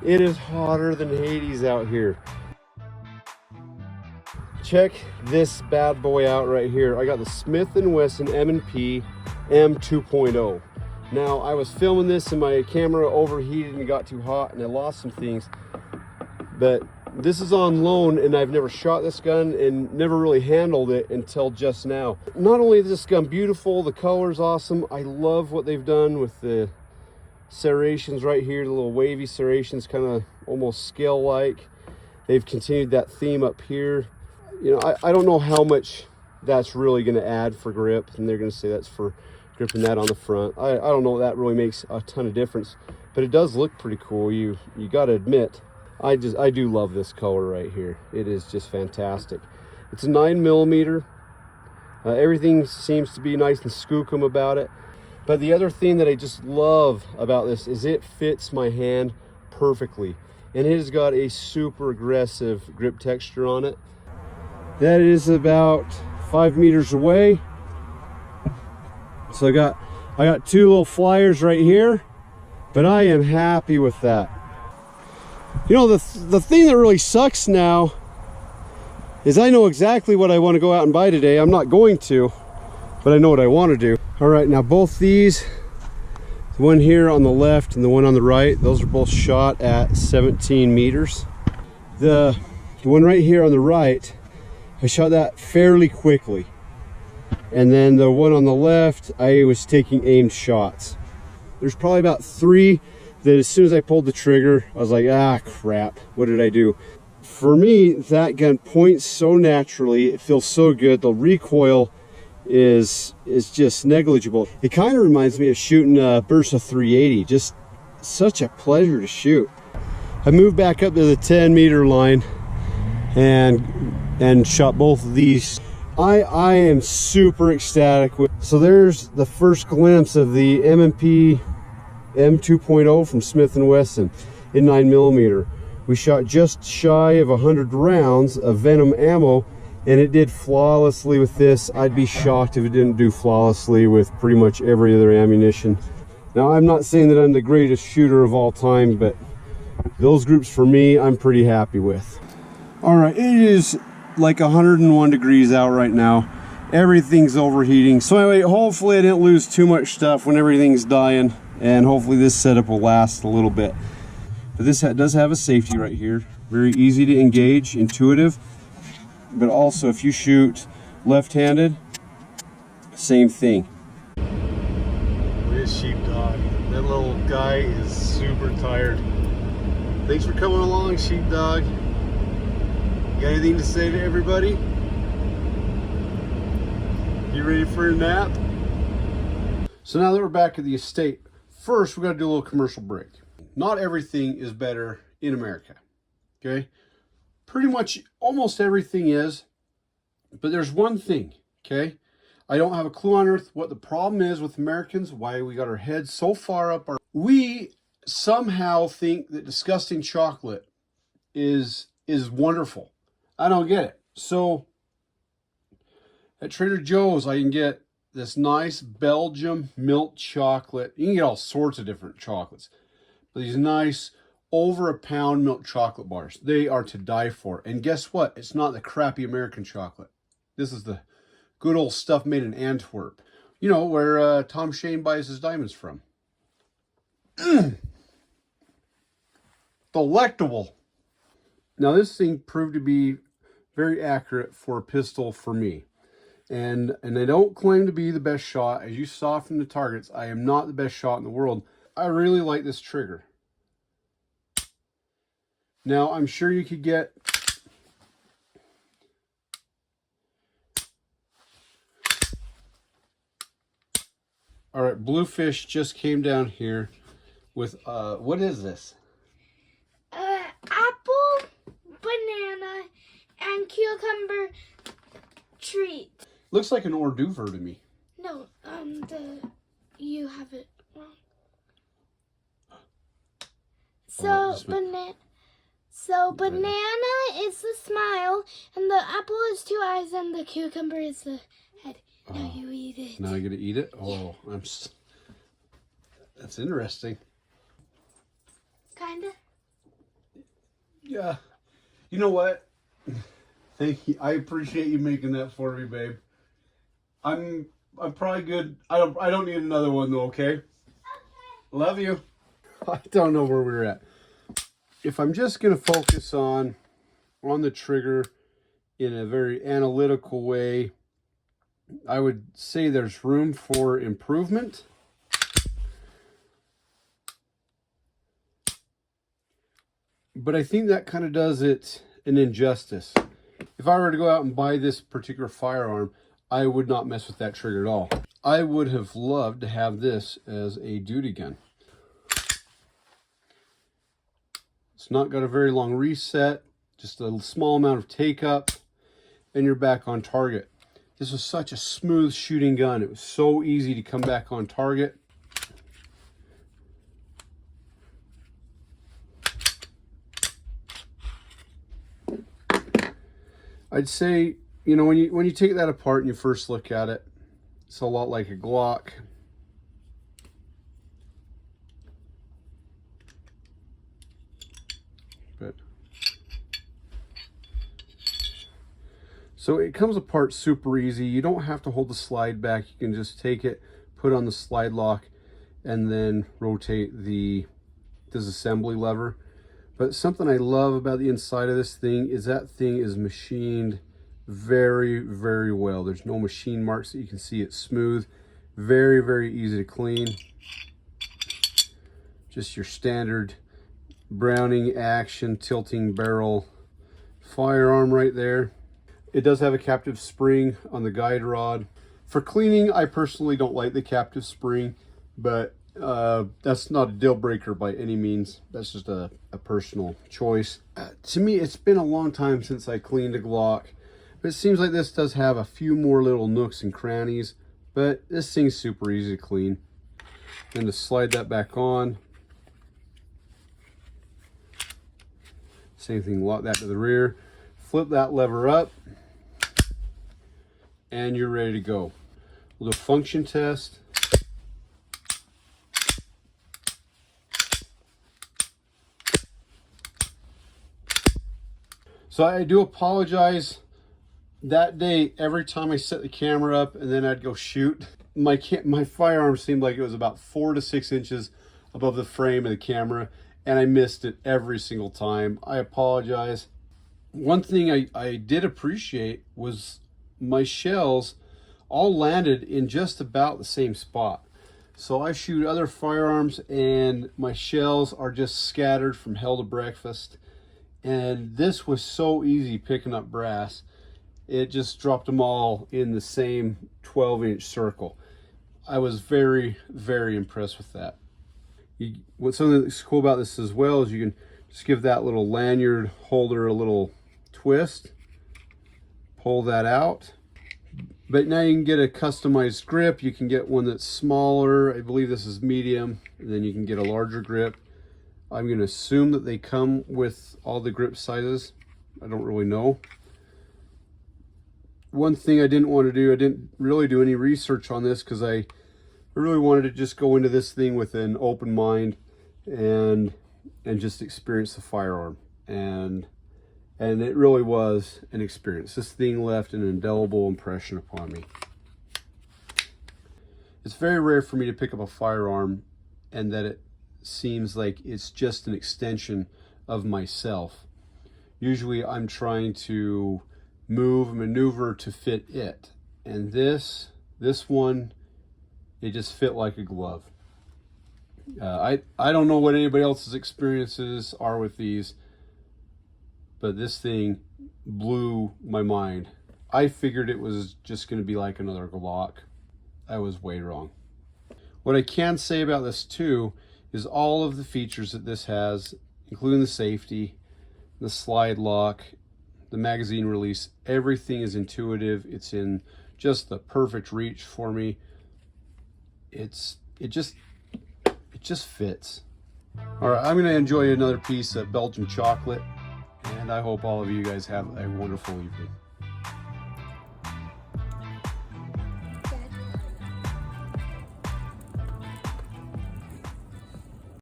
It is hotter than Hades out here. Check this bad boy out right here. I got the Smith & Wesson M&P M2.0. Now, I was filming this and my camera overheated and got too hot and I lost some things. But this is on loan and I've never shot this gun and never really handled it until just now. Not only is this gun beautiful, the color's awesome. I love what they've done with the serrations right here, the little wavy serrations, kind of almost scale-like. They've continued that theme up here. You know, I don't know how much that's really going to add for grip, and they're going to say that's for gripping that on the front. I don't know if that really makes a ton of difference, but it does look pretty cool. You got to admit, I do love this color right here. It is just fantastic. It's a 9mm. Everything seems to be nice and skookum about it. But the other thing that I just love about this is it fits my hand perfectly, and it has got a super aggressive grip texture on it. That is about 5 meters away. So I got two little flyers right here, but I am happy with that. You know, the thing that really sucks now is I know exactly what I want to go out and buy today. I'm not going to, but I know what I want to do. All right, now both these, the one here on the left and the one on the right, those are both shot at 17 meters. The one right here on the right, I shot that fairly quickly. And then the one on the left, I was taking aimed shots. There's probably about 3 that as soon as I pulled the trigger, I was like, ah, crap, what did I do? For me, that gun points so naturally, it feels so good. The recoil is just negligible. It kind of reminds me of shooting a Bursa 380, just such a pleasure to shoot. I moved back up to the 10-meter line and shot both of these. I am super ecstatic with. So there's the first glimpse of the M&P M2.0 from Smith & Wesson in 9mm. We shot just shy of 100 rounds of Venom ammo, and it did flawlessly with this. I'd be shocked if it didn't do flawlessly with pretty much every other ammunition. Now, I'm not saying that I'm the greatest shooter of all time, but those groups for me, I'm pretty happy with. All right, it is like 101 degrees out right now. Everything's overheating. So anyway, hopefully I didn't lose too much stuff when everything's dying, and hopefully this setup will last a little bit. But this does have a safety right here. Very easy to engage, intuitive. But also if you shoot left-handed, same thing. This sheepdog, that little guy is super tired. Thanks for coming along, sheepdog. You got anything to say to everybody? You ready for a nap? So now that we're back at the estate, first we got to do a little commercial break. Not everything is better in America, okay? Pretty much almost everything is, but there's one thing, okay? I don't have a clue on earth what the problem is with Americans, why we got our heads so far up. We somehow think that disgusting chocolate is wonderful. I don't get it. So at Trader Joe's, I can get this nice Belgium milk chocolate. You can get all sorts of different chocolates. But these nice over £1 milk chocolate bars. They are to die for. And guess what? It's not the crappy American chocolate. This is the good old stuff made in Antwerp. You know, where Tom Shane buys his diamonds from. Delectable. Now this thing proved to be very accurate for a pistol for me. And I don't claim to be the best shot. As you saw from the targets, I am not the best shot in the world. I really like this trigger. Now, I'm sure you could get all right, Bluefish just came down here with what is this? Apple, banana, and cucumber treat. Looks like an hors d'oeuvre to me. No, you have it wrong. So banana is the smile, and the apple is 2 eyes, and the cucumber is the head. Now you eat it. Now I get to eat it? Oh, that's interesting. Kinda. Yeah. You know what? Thank you. I appreciate you making that for me, babe. I'm probably good. I don't need another one though, okay? Okay. Love you. I don't know where we're at. If I'm just gonna focus on the trigger in a very analytical way, I would say there's room for improvement. But I think that kind of does it an injustice. If I were to go out and buy this particular firearm, I would not mess with that trigger at all. I would have loved to have this as a duty gun. It's not got a very long reset, just a small amount of take up, and you're back on target. This was such a smooth shooting gun. It was so easy to come back on target. I'd say, you know, when you take that apart and you first look at it, it's a lot like a Glock. But so it comes apart super easy. You don't have to hold the slide back. You can just take it, put on the slide lock, and then rotate the disassembly lever. But something I love about the inside of this thing is that thing is machined very, very well. There's no machine marks that you can see. It's smooth, very, very easy to clean. Just your standard Browning action tilting barrel firearm right there. It does have a captive spring on the guide rod. For cleaning, I personally don't like the captive spring, but that's not a deal breaker by any means. That's just a personal choice. To me, it's been a long time since I cleaned a Glock, but it seems like this does have a few more little nooks and crannies, but this thing's super easy to clean. And to slide that back on, same thing, lock that to the rear, flip that lever up, and you're ready to go. We'll do a function test. So I do apologize. That day, every time I set the camera up and then I'd go shoot, my firearm seemed like it was about 4 to 6 inches above the frame of the camera, and I missed it every single time. I apologize. One thing I did appreciate was my shells all landed in just about the same spot. So I shoot other firearms and my shells are just scattered from hell to breakfast. And this was so easy picking up brass. It just dropped them all in the same 12-inch circle. I was very, very impressed with that. What's something that's cool about this as well is you can just give that little lanyard holder a little twist, pull that out. But now you can get a customized grip. You can get one that's smaller. I believe this is medium, and then you can get a larger grip. I'm going to assume that they come with all the grip sizes. I don't really know. One thing I didn't want to do, I didn't really do any research on this because I really wanted to just go into this thing with an open mind and just experience the firearm. And it really was an experience. This thing left an indelible impression upon me. It's very rare for me to pick up a firearm and that it seems like it's just an extension of myself. Usually I'm trying to maneuver to fit it. And this one, it just fit like a glove. I don't know what anybody else's experiences are with these, but this thing blew my mind. I figured it was just going to be like another Glock. I was way wrong. What I can say about this too is all of the features that this has, including the safety, the slide lock, the magazine release, everything is intuitive. It's in just the perfect reach for me. It just fits. All right, I'm going to enjoy another piece of Belgian chocolate, and I hope all of you guys have a wonderful evening.